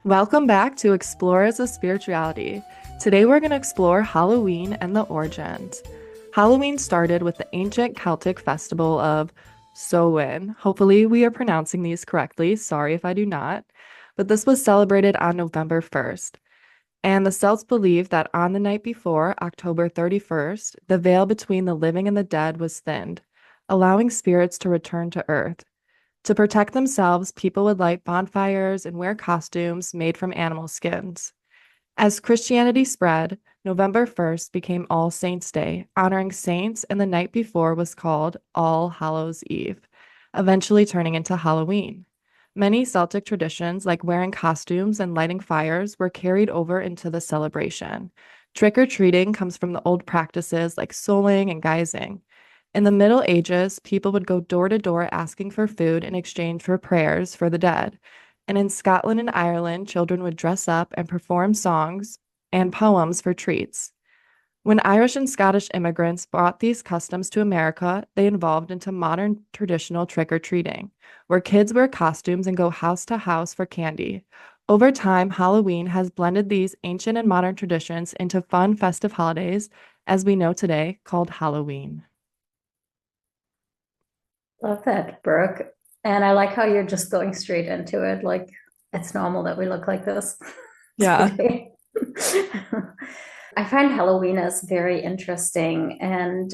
Welcome back to Explorers of Spirituality. Today we're going to explore Halloween and the origins. Halloween started with the ancient Celtic festival of Samhain. Hopefully, we are pronouncing these correctly. Sorry if I do not. But this was celebrated on November 1st. And the Celts believed that on the night before, October 31st, the veil between the living and the dead was thinned, allowing spirits to return to Earth. To protect themselves, people would light bonfires and wear costumes made from animal skins. As Christianity spread, November 1st became All Saints' Day, honoring saints, and the night before was called All Hallows' Eve, eventually turning into Halloween. Many Celtic traditions, like wearing costumes and lighting fires, were carried over into the celebration. Trick or treating comes from the old practices like souling and guising. In the Middle Ages, people would go door to door asking for food in exchange for prayers for the dead. And in Scotland and Ireland, children would dress up and perform songs and poems for treats. When Irish and Scottish immigrants brought these customs to America, they evolved into modern traditional trick or treating, where kids wear costumes and go house to house for candy. Over time, Halloween has blended these ancient and modern traditions into fun, festive holidays, as we know today, called Halloween. Love that, Brooke. And I like how you're just going straight into it. Like it's normal that we look like this Yeah. today. I find Halloween is very interesting. And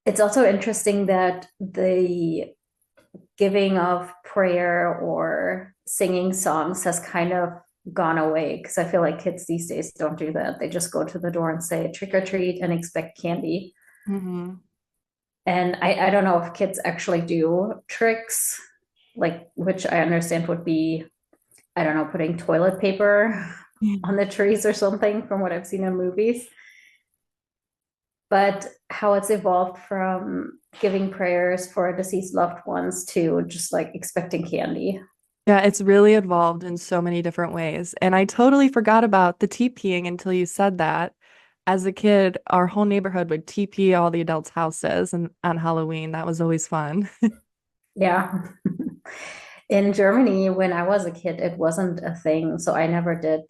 it's also interesting that the giving of prayer or singing songs has kind of gone away because I feel like kids these days don't do that. They just go to the door and say trick or treat and expect candy. Hmm. And I don't know if kids actually do tricks, like which I understand would be, I don't know, putting toilet paper on the trees or something from what I've seen in movies. But how it's evolved from giving prayers for deceased loved ones to just like expecting candy. Yeah, it's really evolved in so many different ways. And I totally forgot about the TPing until you said that. As a kid, our whole neighborhood would TP all the adults' houses and on Halloween. That was always fun. Yeah. In Germany, when I was a kid, it wasn't a thing. So I never did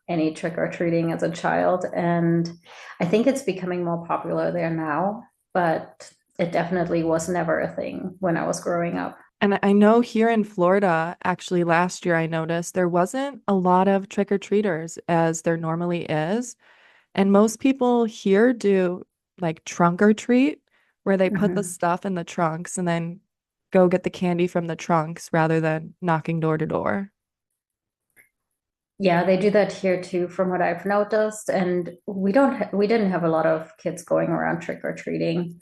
any trick or treating as a child. And I think it's becoming more popular there now, but it definitely was never a thing when I was growing up. And I know here in Florida, actually last year I noticed there wasn't a lot of trick-or-treaters as there normally is. And most people here do like trunk or treat, where they put the Mhm. stuff in the trunks and then go get the candy from the trunks rather than knocking door to door. Yeah, they do that here too, from what I've noticed. And we didn't have a lot of kids going around trick or treating.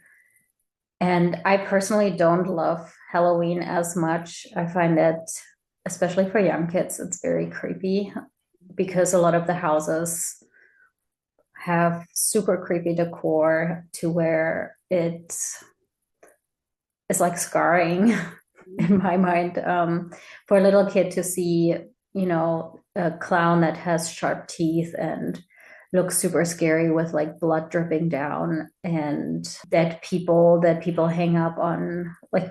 And I personally don't love Halloween as much. I find it, especially for young kids, it's very creepy because a lot of the houses have super creepy decor to where it's like scarring in my mind. For a little kid to see, a clown that has sharp teeth and looks super scary with like blood dripping down and that people hang up on, like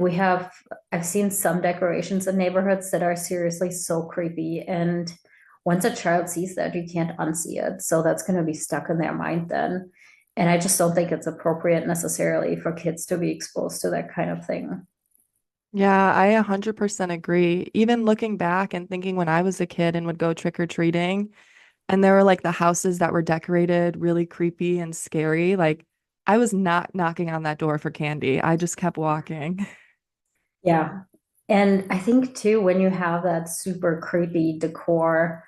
I've seen some decorations in neighborhoods that are seriously so creepy, and once a child sees that you can't unsee it, so that's going to be stuck in their mind then. And I just don't think it's appropriate necessarily for kids to be exposed to that kind of thing. Yeah, I 100% agree. Even looking back and thinking when I was a kid and would go trick-or-treating, and there were like the houses that were decorated really creepy and scary, like I was not knocking on that door for candy. I just kept walking. Yeah. And I think too, when you have that super creepy decor,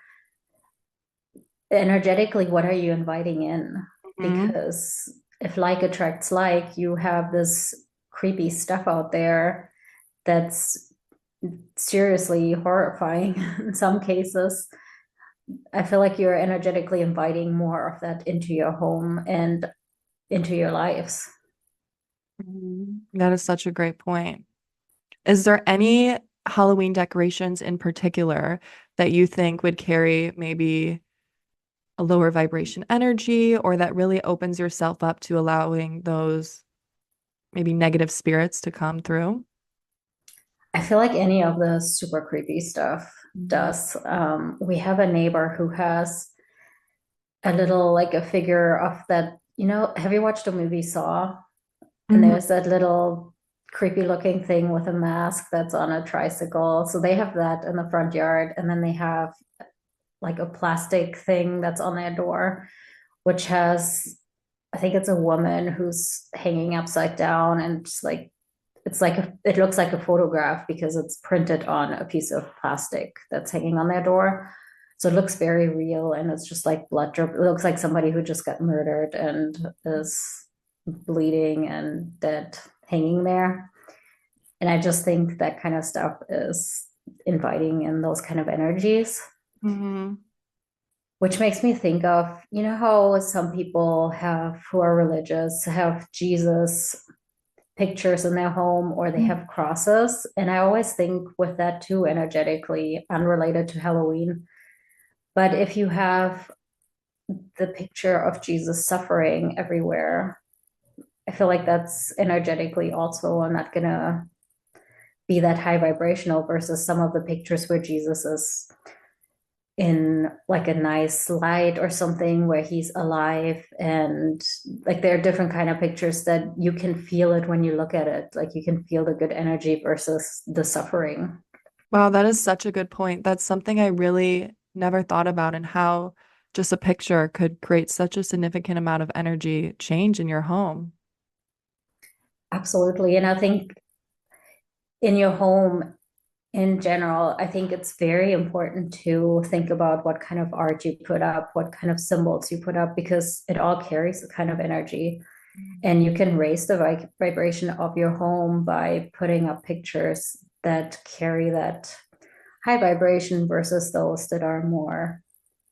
energetically, what are you inviting in? Mhm. Because if like attracts like, you have this creepy stuff out there that's seriously horrifying in some cases. I feel like you're energetically inviting more of that into your home and into your lives. Mhm. That is such a great point. Is there any Halloween decorations in particular that you think would carry maybe a lower vibration energy or that really opens yourself up to allowing those maybe negative spirits to come through? I feel like any of the super creepy stuff. Mhm. does. We have a neighbor who has a little like a figure of that, have you watched the movie Saw? And Mhm. there's that little creepy looking thing with a mask that's on a tricycle. So they have that in the front yard. And then they have like a plastic thing that's on their door, which has, I think it's a woman who's hanging upside down and just like, it looks like a photograph because it's printed on a piece of plastic that's hanging on their door. So it looks very real and it's just like blood drip. It looks like somebody who just got murdered and is bleeding and dead hanging there. And I just think that kind of stuff is inviting in those kind of energies, Mhm. which makes me think of, how some people have who are religious have Jesus pictures in their home or they have crosses. And I always think with that too, energetically unrelated to Halloween. But if you have the picture of Jesus suffering everywhere, I feel like that's energetically also not gonna be that high vibrational versus some of the pictures where Jesus is in like a nice light or something where he's alive, and like there are different kind of pictures that you can feel it when you look at it, like you can feel the good energy versus the suffering. Wow, that is such a good point. That's something I really never thought about, and how just a picture could create such a significant amount of energy change in your home. Absolutely. And I think in your home in general, I think it's very important to think about what kind of art you put up, what kind of symbols you put up, because it all carries a kind of energy. And you can raise the vibration of your home by putting up pictures that carry that high vibration versus those that are more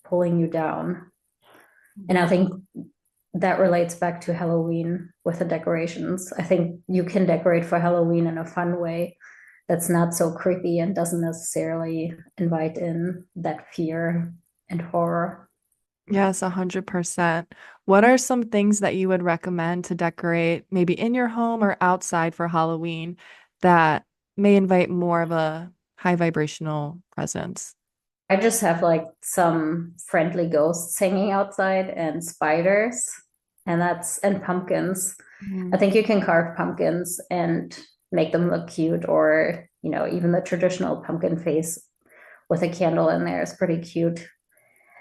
pulling you down. And I think that relates back to Halloween with the decorations. I think you can decorate for Halloween in a fun way that's not so creepy and doesn't necessarily invite in that fear and horror. Yes, 100%. What are some things that you would recommend to decorate maybe in your home or outside for Halloween that may invite more of a high vibrational presence? I just have like some friendly ghosts hanging outside and spiders and pumpkins. I Mhm. think you can carve pumpkins and make them look cute, or even the traditional pumpkin face with a candle in there is pretty cute.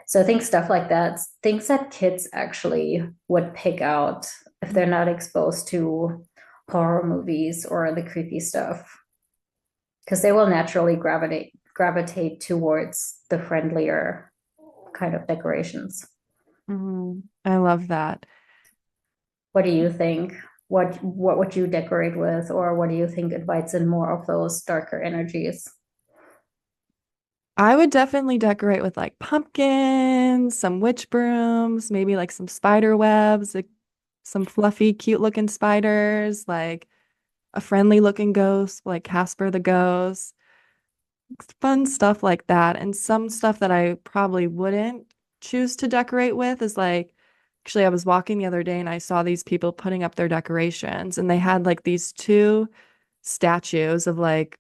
So I think stuff like that, things that kids actually would pick out if they're not exposed to horror movies or the creepy stuff, because they will naturally gravitate towards the friendlier kind of decorations. I love that. What do you think? What would you decorate with, or what do you think invites in more of those darker energies? I would definitely decorate with like pumpkins, some witch brooms, maybe like some spider webs, like some fluffy, cute looking spiders, like a friendly looking ghost, like Casper the ghost, fun stuff like that. And some stuff that I probably wouldn't choose to decorate with is like, actually, I was walking the other day and I saw these people putting up their decorations, and they had like these two statues of like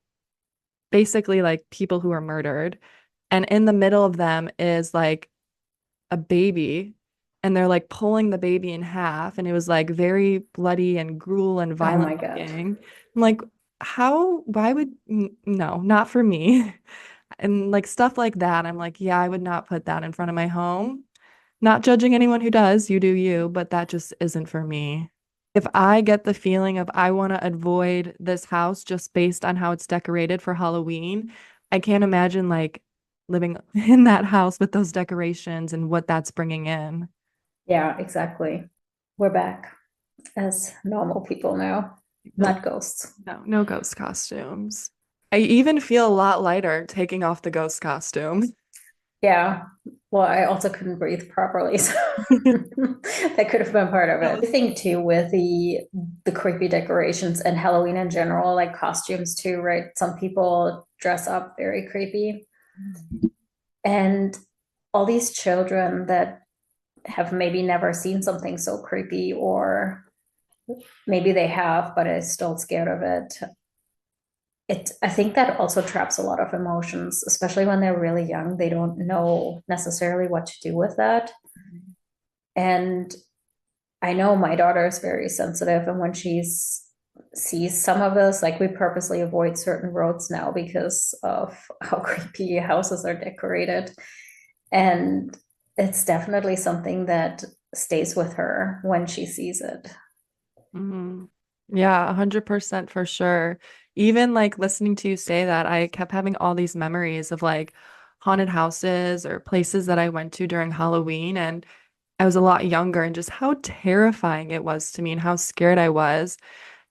basically like people who were murdered. And in the middle of them is like a baby, and they're like pulling the baby in half, and it was like very bloody and gruel and Oh violent my God. looking. I'm like, why would, no, not for me. And like stuff like that, I'm like, yeah, I would not put that in front of my home. Not judging anyone who does, you do you, but that just isn't for me. If I get the feeling of I want to avoid this house just based on how it's decorated for Halloween, I can't imagine like living in that house with those decorations and what that's bringing in. Yeah, exactly. We're back as normal people now, No, not ghosts. no ghost costumes. I even feel a lot lighter taking off the ghost costume. Yeah. Well, I also couldn't breathe properly, so that could have been part of That it. was I think too with the creepy decorations and Halloween in general, like costumes too, right? Some people dress up very creepy. And all these children that have maybe never seen something so creepy, or maybe they have, but are still scared of it. I think that also traps a lot of emotions, especially when they're really young. They don't know necessarily what to do with that. And I know my daughter is very sensitive, and when sees some of this, like we purposely avoid certain roads now because of how creepy houses are decorated. And it's definitely something that stays with her when she sees it. Mhm. Yeah, 100% for sure. Even like listening to you say that, I kept having all these memories of like haunted houses or places that I went to during Halloween. And I was a lot younger and just how terrifying it was to me and how scared I was.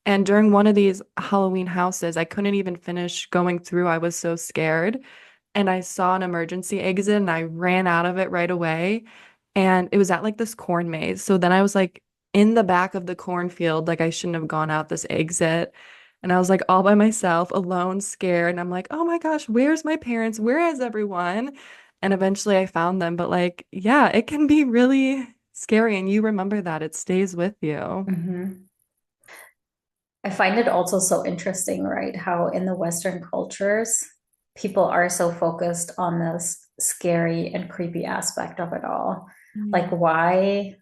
And during one of these Halloween houses, I couldn't even finish going through. I was so scared. And I saw an emergency exit and I ran out of it right away. And it was at like this corn maze. So then I was like in the back of the cornfield, like I shouldn't have gone out this exit. And I was like all by myself, alone, scared. And I'm like, oh my gosh, where's my parents? Where is everyone? And eventually I found them. But like, yeah, it can be really scary. And you remember that it stays with you. Mhm. I find it also so interesting, right? How in the Western cultures, people are so focused on this scary and creepy aspect of it all. Like, Mm. why,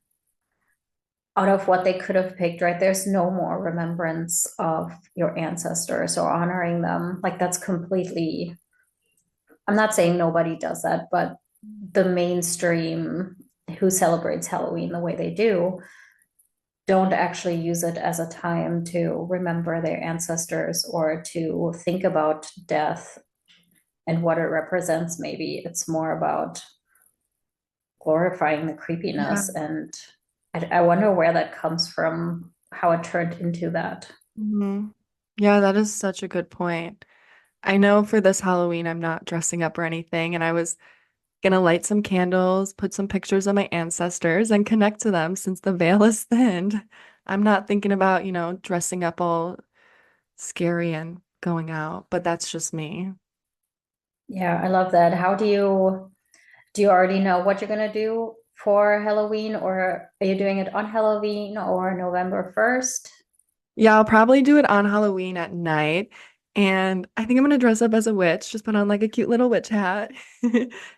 out of what they could have picked, right? There's no more remembrance of your ancestors or honoring them. Like, that's completely, I'm not saying nobody does that, but the mainstream who celebrates Halloween the way they do don't actually use it as a time to remember their ancestors or to think about death and what it represents. Maybe it's more about glorifying the Yeah. creepiness. And I wonder where that comes from, how it turned into that. hmm Yeah, that is such a good point. I know for this Halloween, I'm not dressing up or anything, and I was gonna light some candles, put some pictures of my ancestors, and connect to them since the veil is thinned. I'm not thinking about, dressing up all scary and going out, but that's just me. Yeah, I love that. Do you already know what you're gonna do for Halloween, or are you doing it on Halloween or November 1st? Yeah, I'll probably do it on Halloween at night. And I think I'm gonna dress up as a witch, just put on like a cute little witch hat,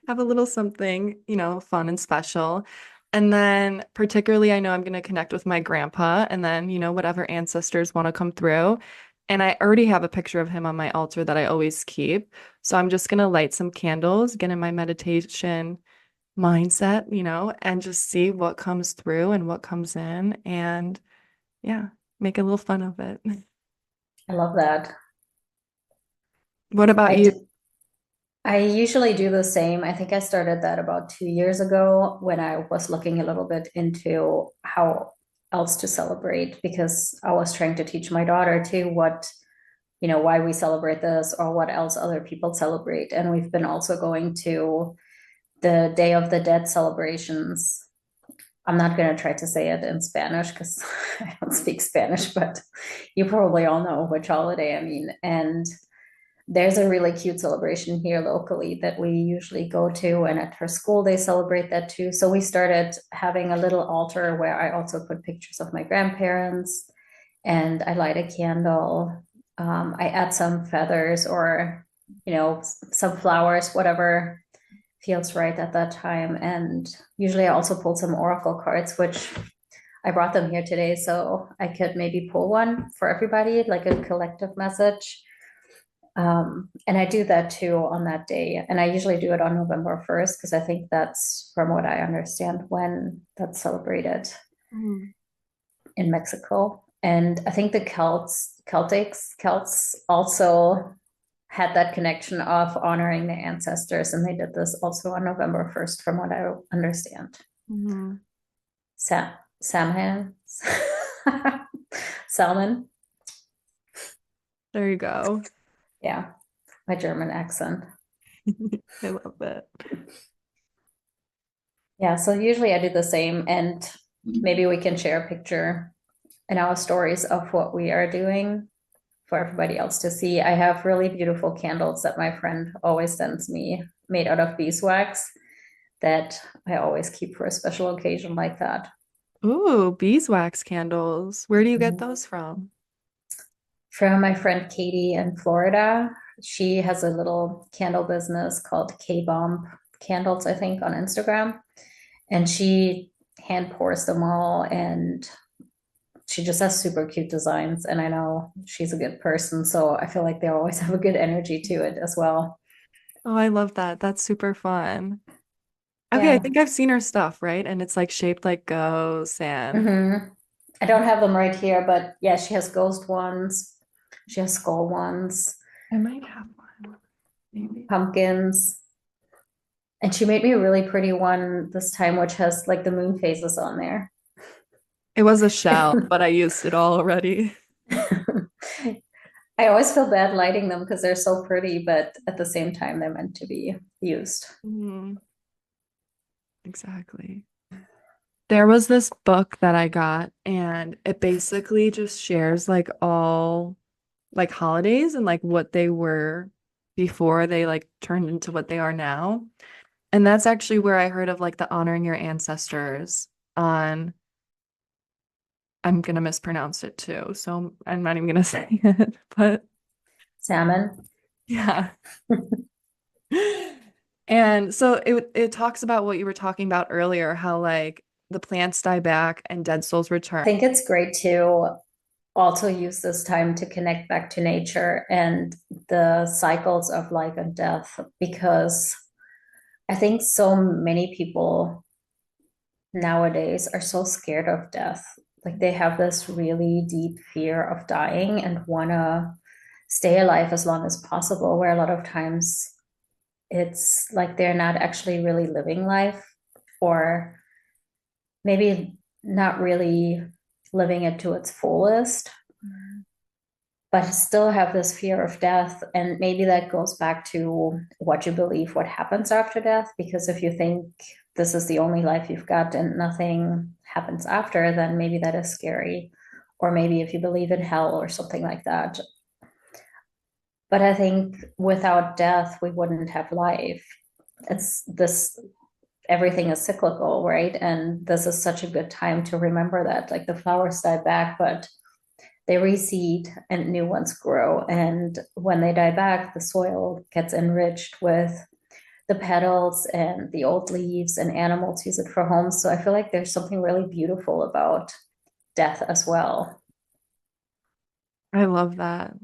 have a little something, fun and special. And then particularly I know I'm gonna connect with my grandpa and then, whatever ancestors want to come through. And I already have a picture of him on my altar that I always keep. So I'm just gonna light some candles, get in my meditation mindset, and just see what comes through and what comes in. And yeah, make a little fun of it. I love that. What about I you? did, I usually do the same. I think I started that about 2 years ago when I was looking a little bit into how else to celebrate because I was trying to teach my daughter too why we celebrate this or what else other people celebrate. And we've been also going to the Day of the Dead celebrations. I'm not going to try to say it in Spanish because I don't speak Spanish, but you probably all know which holiday I mean. And there's a really cute celebration here locally that we usually go to, and at her school they celebrate that too. So we started having a little altar where I also put pictures of my grandparents, and I light a candle. I add some feathers or some flowers, whatever feels right at that time. And usually I also pull some oracle cards, which I brought them here today so I could maybe pull one for everybody, like a collective message. And I do that too on that day. And I usually do it on November 1st because I think that's, from what I understand, when that's celebrated Mm, in Mexico. And I think the Celts also had that connection of honoring their ancestors, and they did this also on November 1st, from what I understand. mhm. Sam, Samhain, Salmon. There you go. Yeah, my German accent. I love it. Yeah, so usually I do the same, and maybe we can share a picture in our stories of what we are doing for everybody else to see. I have really beautiful candles that my friend always sends me, made out of beeswax, that I always keep for a special occasion like that. Ooh, beeswax candles. Where do you get Mhm. those from? from my friend Katie in Florida. She has a little candle business called K-Bomb Candles, I think, on Instagram. And she hand pours them all, and she just has super cute designs. And I know she's a good person, so I feel like they always have a good energy to it as well. Oh, I love that. That's super fun. Okay, I Yeah. think I've seen her stuff, right? And it's like shaped like ghosts and I don't have them right here, but yeah, she has ghost ones. She has skull ones, I might have one, maybe. pumpkins. And she made me a really pretty one this time, which has like the moon phases on there. It was a shell, but I used it all already. I always feel bad lighting them because they're so pretty, but at the same time, they're meant to be used. Mm, exactly. There was this book that I got, and it basically just shares like all like holidays and like what they were before they like turned into what they are now. And that's actually where I heard of like the honoring your ancestors on, I'm gonna mispronounce it too, so I'm not even gonna say it, but Salmon. yeah. And so it talks about what you were talking about earlier, how like the plants die back and dead souls I return. think it's great to also use this time to connect back to nature and the cycles of life and death because I think so many people nowadays are so scared of death. Like they have this really deep fear of dying and want to stay alive as long as possible, where a lot of times it's like they're not actually really living life or maybe not really living it to its fullest, but still have this fear of death. And maybe that goes back to what you believe what happens after death. Because if you think this is the only life you've got and nothing happens after, then maybe that is scary. Or maybe if you believe in hell or something like that. But I think without death, we wouldn't have life. It's this everything is cyclical, right? And this is such a good time to remember that. Like the flowers die back, but they reseed and new ones grow. And when they die back, the soil gets enriched with the petals and the old leaves, and animals use it for homes. So I feel like there's something really beautiful about death as well. I love that.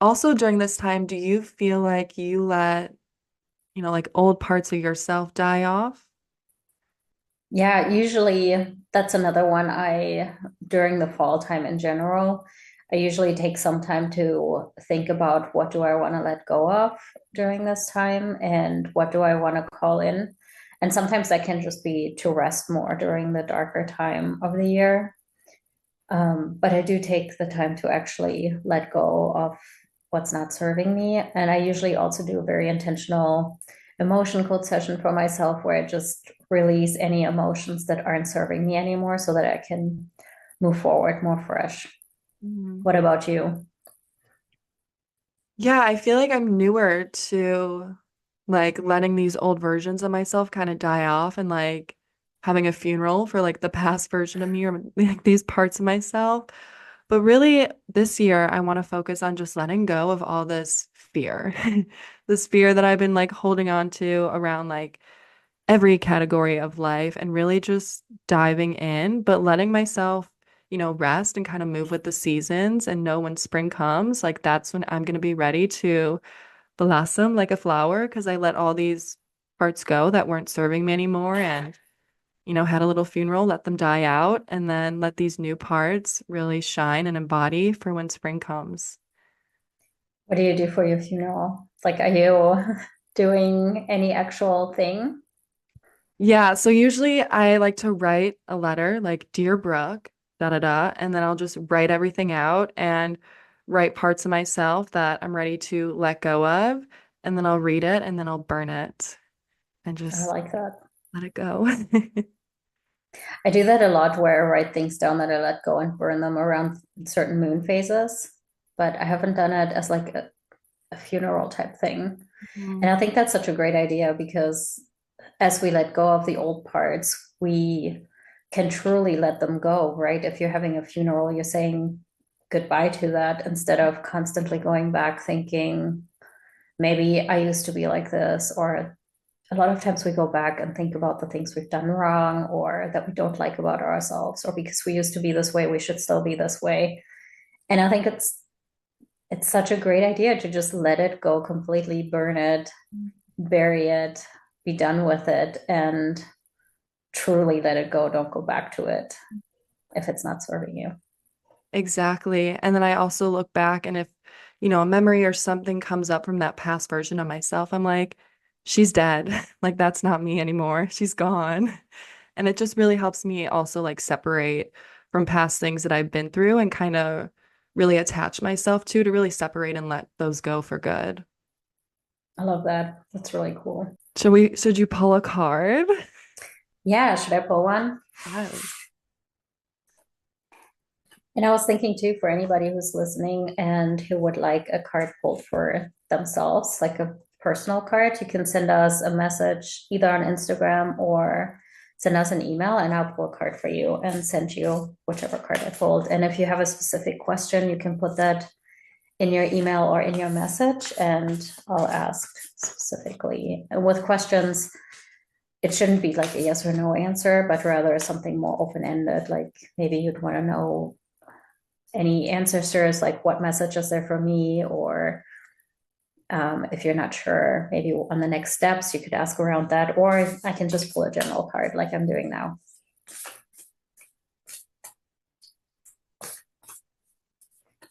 Also, during this time, do you feel like you let, like old parts of yourself die off? Yeah, usually that's another one during the fall time in general, I usually take some time to think about what do I want to let go of during this time and what do I want to call in. And sometimes that can just be to rest more during the darker time of the year. But I do take the time to actually let go of what's not serving me. And I usually also do a very intentional emotion code session for myself where I just release any emotions that aren't serving me anymore so that I can move forward more fresh. Mhm. What about you? Yeah, I feel like I'm newer to like letting these old versions of myself kind of die off and like having a funeral for like the past version of me or like these parts of myself. But really, this year, I want to focus on just letting go of all this fear, this fear that I've been like holding on to around like every category of life and really just diving in, but letting myself, rest and kind of move with the seasons and know when spring comes, like that's when I'm going to be ready to blossom like a flower because I let all these parts go that weren't serving me anymore and, had a little funeral, let them die out, and then let these new parts really shine and embody for when spring comes. What do you do for your funeral? Like, are you doing any actual thing? Yeah, so usually I like to write a letter like Dear Brooke, da da da, and then I'll just write everything out and write parts of myself that I'm ready to let go of, and then I'll read it and then I'll burn it and I just like that. let it go. I do that a lot where I write things down that I let go and burn them around certain moon phases, but I haven't done it as like a funeral type thing. And Mhm. I think that's such a great idea because as we let go of the old parts, we can truly let them go, right? If you're having a funeral, you're saying goodbye to that instead of constantly going back thinking, maybe I used to be like this, or a lot of times we go back and think about the things we've done wrong or that we don't like about ourselves, or because we used to be this way, we should still be this way. And I think it's such a great idea to just let it go completely, burn it, bury it, be done with it, and truly let it go. Don't go back to it if it's not serving you. Exactly. And then I also look back and if, a memory or something comes up from that past version of myself, I'm like, she's dead. Like that's not me anymore. She's gone. And it just really helps me also like separate from past things that I've been through and kind of really attach myself to really separate and let those go for good. I love that. That's really cool. Should you pull a card? Yeah, should I pull one? Yes. And I was thinking too, for anybody who's listening and who would like a card pulled for themselves, like a personal card, you can send us a message either on Instagram or send us an email, and I'll pull a card for you and send you whichever card I pulled. And if you have a specific question, you can put that in your email or in your message, and I'll ask specifically. And with questions, it shouldn't be like a yes or no answer, but rather something more open-ended, like maybe you'd want to know any ancestors, like what message is there for me, or if you're not sure, maybe on the next steps, you could ask around that, or I can just pull a general card like I'm doing now.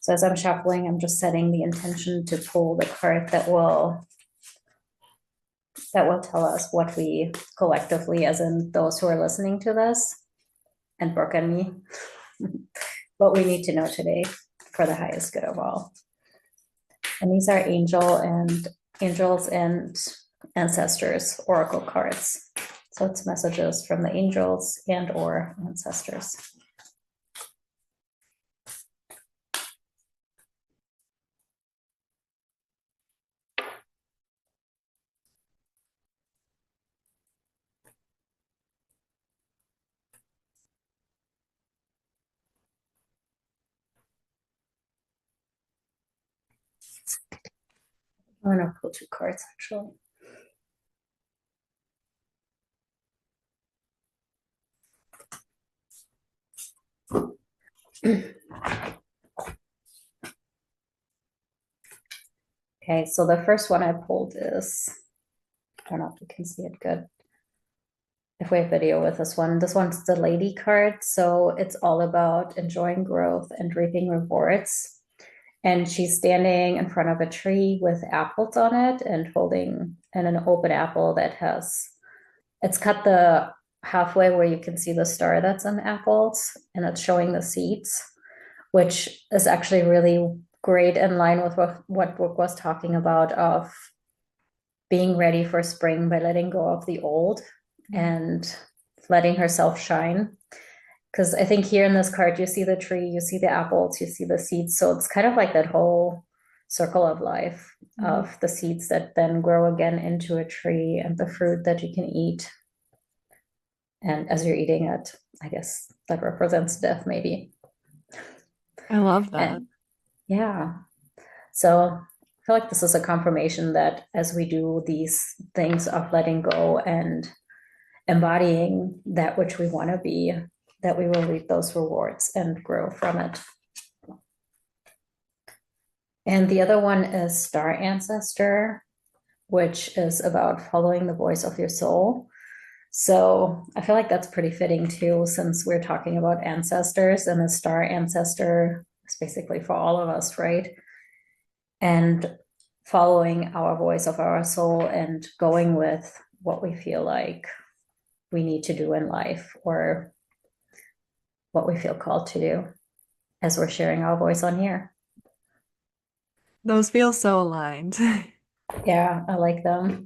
So as I'm shuffling, I'm just setting the intention to pull the card that will tell us what we collectively, as in those who are listening to this, and Brooke and me, what we need to know today for the highest good of all. And these are angels and ancestors oracle cards. So it's messages from the angels and or ancestors. I'm gonna pull two cards actually. Okay, so the first one I pulled is, I don't know if you can see it good. If we have video with this one, this one's the lady card. So it's all about enjoying growth and reaping rewards. And she's standing in front of a tree with apples on it and holding an open apple that has, it's cut the halfway where you can see the star that's in the apples, and it's showing the seeds, which is actually really great in line with what Brooke was talking about of being ready for spring by letting go of the old and letting herself shine. Because I think here in this card, you see the tree, you see the apples, you see the seeds. So it's kind of like that whole circle of life of the seeds that then grow again into a tree and the fruit that you can eat. And as you're eating it, I guess that represents death, maybe. I love that. And yeah. So I feel like this is a confirmation that as we do these things of letting go and embodying that which we want to be, that we will reap those rewards and grow from it. And the other one is Star Ancestor, which is about following the voice of your soul. So I feel like that's pretty fitting too, since we're talking about ancestors, and the star ancestor is basically for all of us, right? And following our voice of our soul and going with what we feel like we need to do in life, or what we feel called to do as we're sharing our voice on here. Those feel so aligned. Yeah, I like them.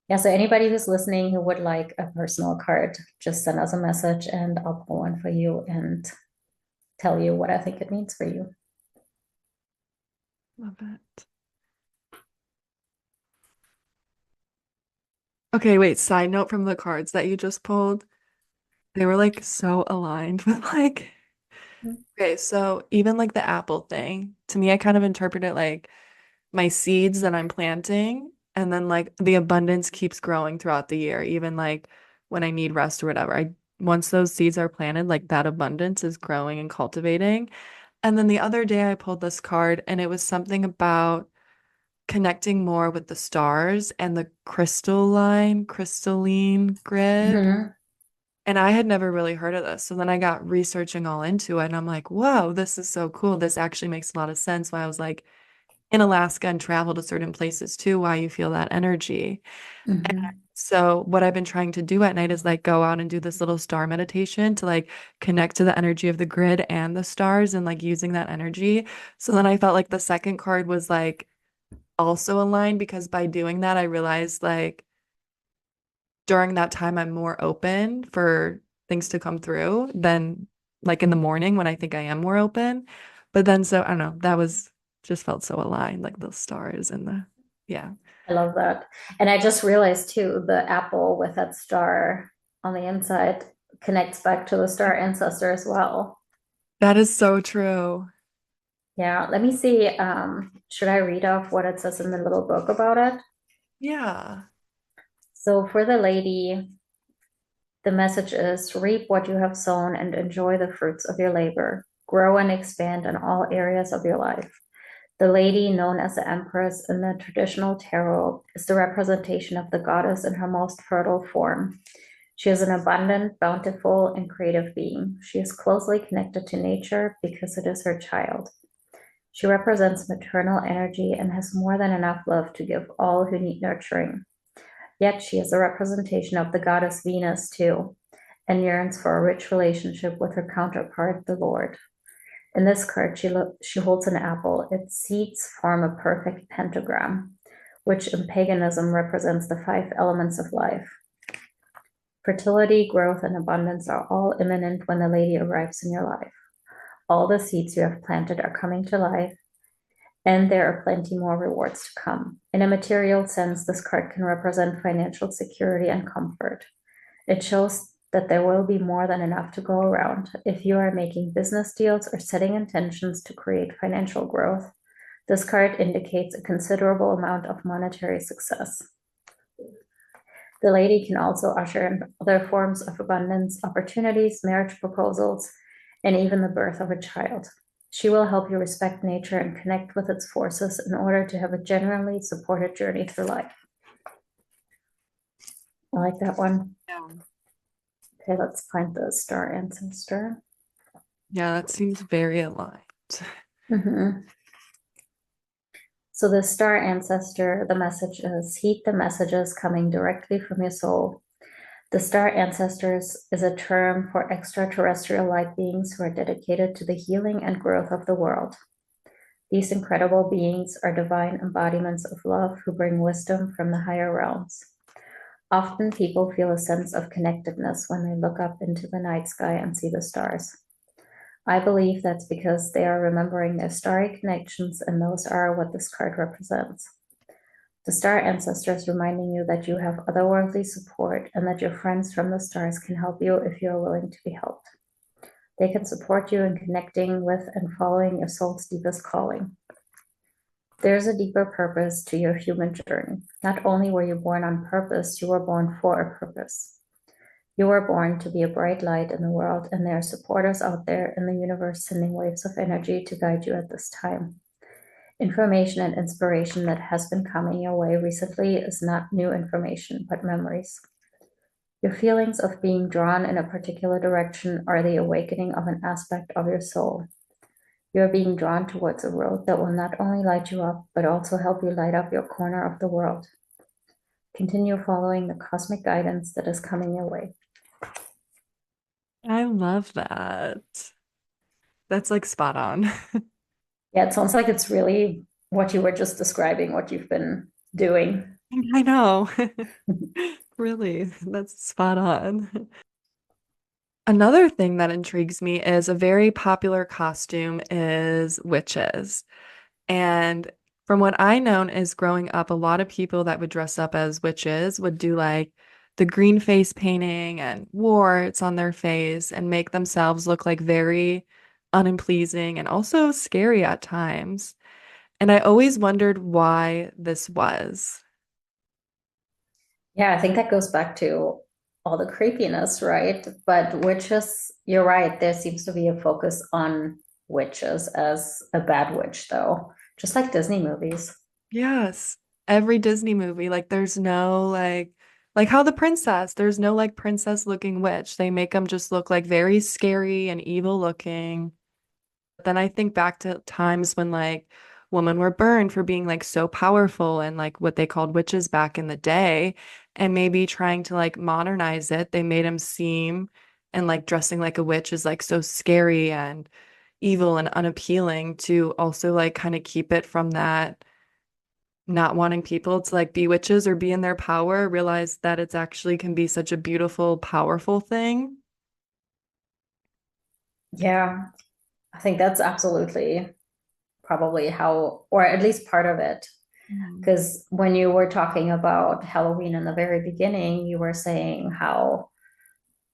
Yeah, so anybody who's listening who would like a personal card, just send us a message and I'll pull one for you and tell you what I think it means for you. Love it. Okay, wait, side note from the cards that you just pulled. They were like so aligned with like Okay, so even like the apple thing, to me, I kind of interpret it like my seeds that I'm planting, and then like the abundance keeps growing throughout the year, even like when I need rest or whatever. I once those seeds are planted, like that abundance is growing and cultivating. And then the other day I pulled this card and it was something about connecting more with the stars and the crystalline grid. Mhm. And I had never really heard of this. So then I got researching all into it and I'm like, whoa, this is so cool. This actually makes a lot of sense why I was like in Alaska and travel to certain places too, why you feel that energy. And Mhm. so what I've been trying to do at night is like go out and do this little star meditation to like connect to the energy of the grid and the stars and like using that energy. So then I felt like the second card was like also aligned because by doing that I realized like during that time I'm more open for things to come through than like in the morning when I think I am more open. But then so I don't know, that was just felt so aligned, like the stars and the yeah. I love that. And I just realized too, the apple with that star on the inside connects back to the star ancestor as well. That is so true. Yeah, let me see. Should I read off what it says in the little book about it? Yeah. So for the lady, the message is reap what you have sown and enjoy the fruits of your labor. Grow and expand in all areas of your life. The lady, known as the Empress in the traditional tarot, is the representation of the goddess in her most fertile form. She is an abundant, bountiful, and creative being. She is closely connected to nature because it is her child. She represents maternal energy and has more than enough love to give all who need nurturing. Yet she is a representation of the goddess Venus, too, and yearns for a rich relationship with her counterpart, the Lord. In this card, she holds an apple. Its seeds form a perfect pentagram, which in paganism represents the five elements of life. Fertility, growth, and abundance are all imminent when the lady arrives in your life. All the seeds you have planted are coming to life, and there are plenty more rewards to come. In a material sense, this card can represent financial security and comfort. It shows that there will be more than enough to go around. If you are making business deals or setting intentions to create financial growth, this card indicates a considerable amount of monetary success. The lady can also usher in other forms of abundance, opportunities, marriage proposals, and even the birth of a child. She will help you respect nature and connect with its forces in order to have a genuinely supported journey through life. I like that one. Yeah. Okay, let's find the star ancestor. Yeah, that seems very aligned. Mhm. So the star ancestor, the message is heed the messages coming directly from your soul. The star ancestors is a term for extraterrestrial light beings who are dedicated to the healing and growth of the world. These incredible beings are divine embodiments of love who bring wisdom from the higher realms. Often people feel a sense of connectedness when they look up into the night sky and see the stars. I believe that's because they are remembering their starry connections, and those are what this card represents. The star ancestors reminding you that you have otherworldly support and that your friends from the stars can help you if you are willing to be helped. They can support you in connecting with and following your soul's deepest calling. There's a deeper purpose to your human journey. Not only were you born on purpose, you were born for a purpose. You were born to be a bright light in the world, and there are supporters out there in the universe sending waves of energy to guide you at this time. Information and inspiration that has been coming your way recently is not new information, but memories. Your feelings of being drawn in a particular direction are the awakening of an aspect of your soul. You are being drawn towards a road that will not only light you up, but also help you light up your corner of the world. Continue following the cosmic guidance that is coming your way. I love that. That's like spot on. Yeah, it sounds like it's really what you were just describing, what you've been doing. I know. Really, that's spot on. Another thing that intrigues me is a very popular costume is witches. And from what I known is growing up, a lot of people that would dress up as witches would do like the green face painting and warts on their face and make themselves look like very unpleasing and also scary at times. And I always wondered why this was. Yeah, I think that goes back to all the creepiness, right? But witches, you're right, there seems to be a focus on witches as a bad witch, though, just like Disney movies. Yes. Every Disney movie, like there's no like how the princess, there's no like princess looking witch. They make them just look like very scary and evil looking. Then I think back to times when like women were burned for being like so powerful and like what they called witches back in the day. And maybe trying to like modernize it, they made them seem and like dressing like a witch is like so scary and evil and unappealing to also like kind of keep it from that not wanting people to like be witches or be in their power, realize that it's actually can be such a beautiful, powerful thing. Yeah, I think that's absolutely probably how, or at least part of it. Mhm. Because when you were talking about Halloween in the very beginning, you were saying how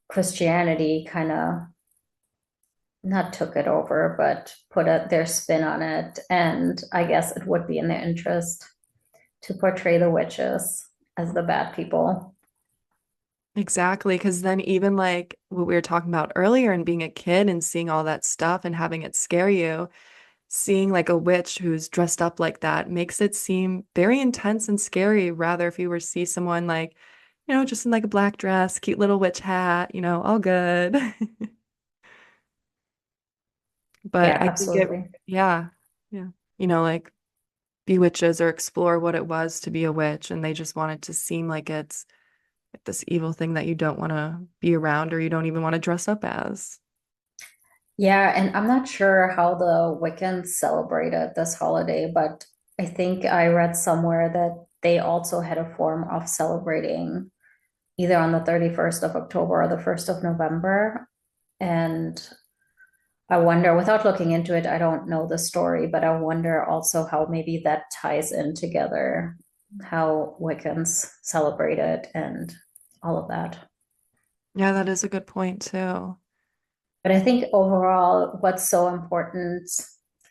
Christianity kind of not took it over, but put their spin on it. And I guess it would be in their interest to portray the witches as the bad people. Exactly. Because then, even like what we were talking about earlier, and being a kid and seeing all that stuff and having it scare you, seeing like a witch who's dressed up like that makes it seem very intense and scary. Rather, if you were to see someone like, just in like a black dress, cute little witch hat, all good. But Yeah, I think absolutely. yeah, yeah, like be witches or explore what it was to be a witch, and they just want it to seem like it's this evil thing that you don't want to be around or you don't even want to dress up as. Yeah, and I'm not sure how the Wiccans celebrated this holiday, but I think I read somewhere that they also had a form of celebrating either on the 31st of October or the 1st of November. And I wonder, without looking into it, I don't know the story, but I wonder also how maybe that ties in together, how Wiccans celebrate it and all of that. Yeah, that is a good point too. But I think overall, what's so important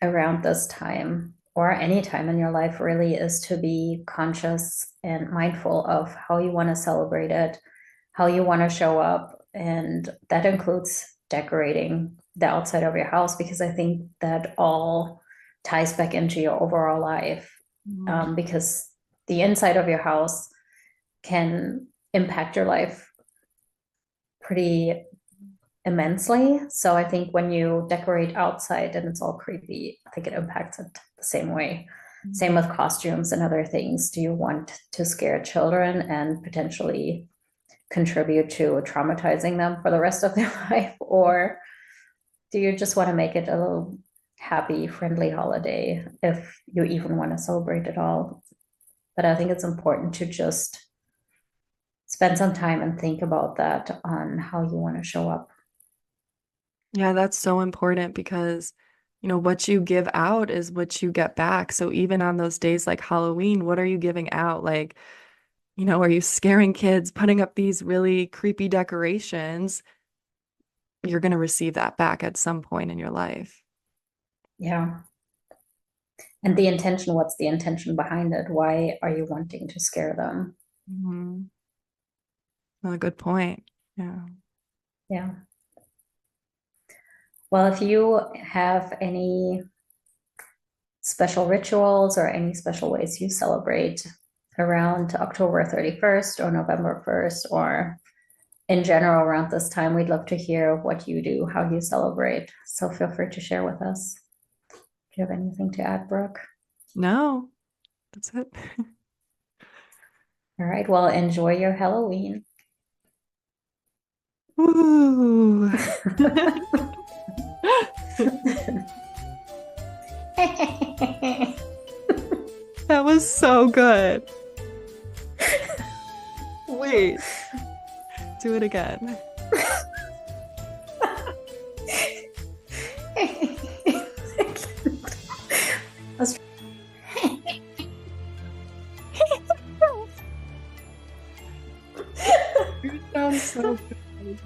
around this time or any time in your life really is to be conscious and mindful of how you want to celebrate it, how you want to show up. And that includes decorating the outside of your house, because I think that all ties back into your overall life. Mhm. Because the inside of your house can impact your life pretty immensely. So I think when you decorate outside and it's all creepy, I think it impacts it the same way. Same with costumes and other things. Do you want to scare children and potentially contribute to traumatizing them for the rest of their life? Or do you just want to make it a little happy, friendly holiday if you even want to celebrate it all? But I think it's important to just spend some time and think about that on how you want to show up. Yeah, that's so important because, what you give out is what you get back. So even on those days like Halloween, what are you giving out? Like, are you scaring kids, putting up these really creepy decorations? You're going to receive that back at some point in your life. Yeah. And the intention, what's the intention behind it? Why are you wanting to scare them? Mhm. Well, a good point. Yeah. Yeah. Well, if you have any special rituals or any special ways you celebrate around October 31st or November 1st, or in general around this time, we'd love to hear what you do, how you celebrate. So feel free to share with us. Do you have anything to add, Brooke? No, that's it. All right. Well, enjoy your Halloween. Ooh. That was so good. Wait, do it again. You sound so good.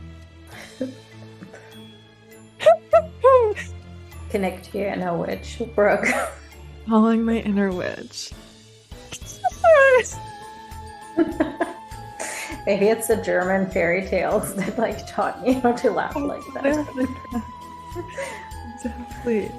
connect to your inner witch, Brooke. Calling my inner witch. Maybe it's the German fairy tales that like taught me how to laugh like that. Exactly.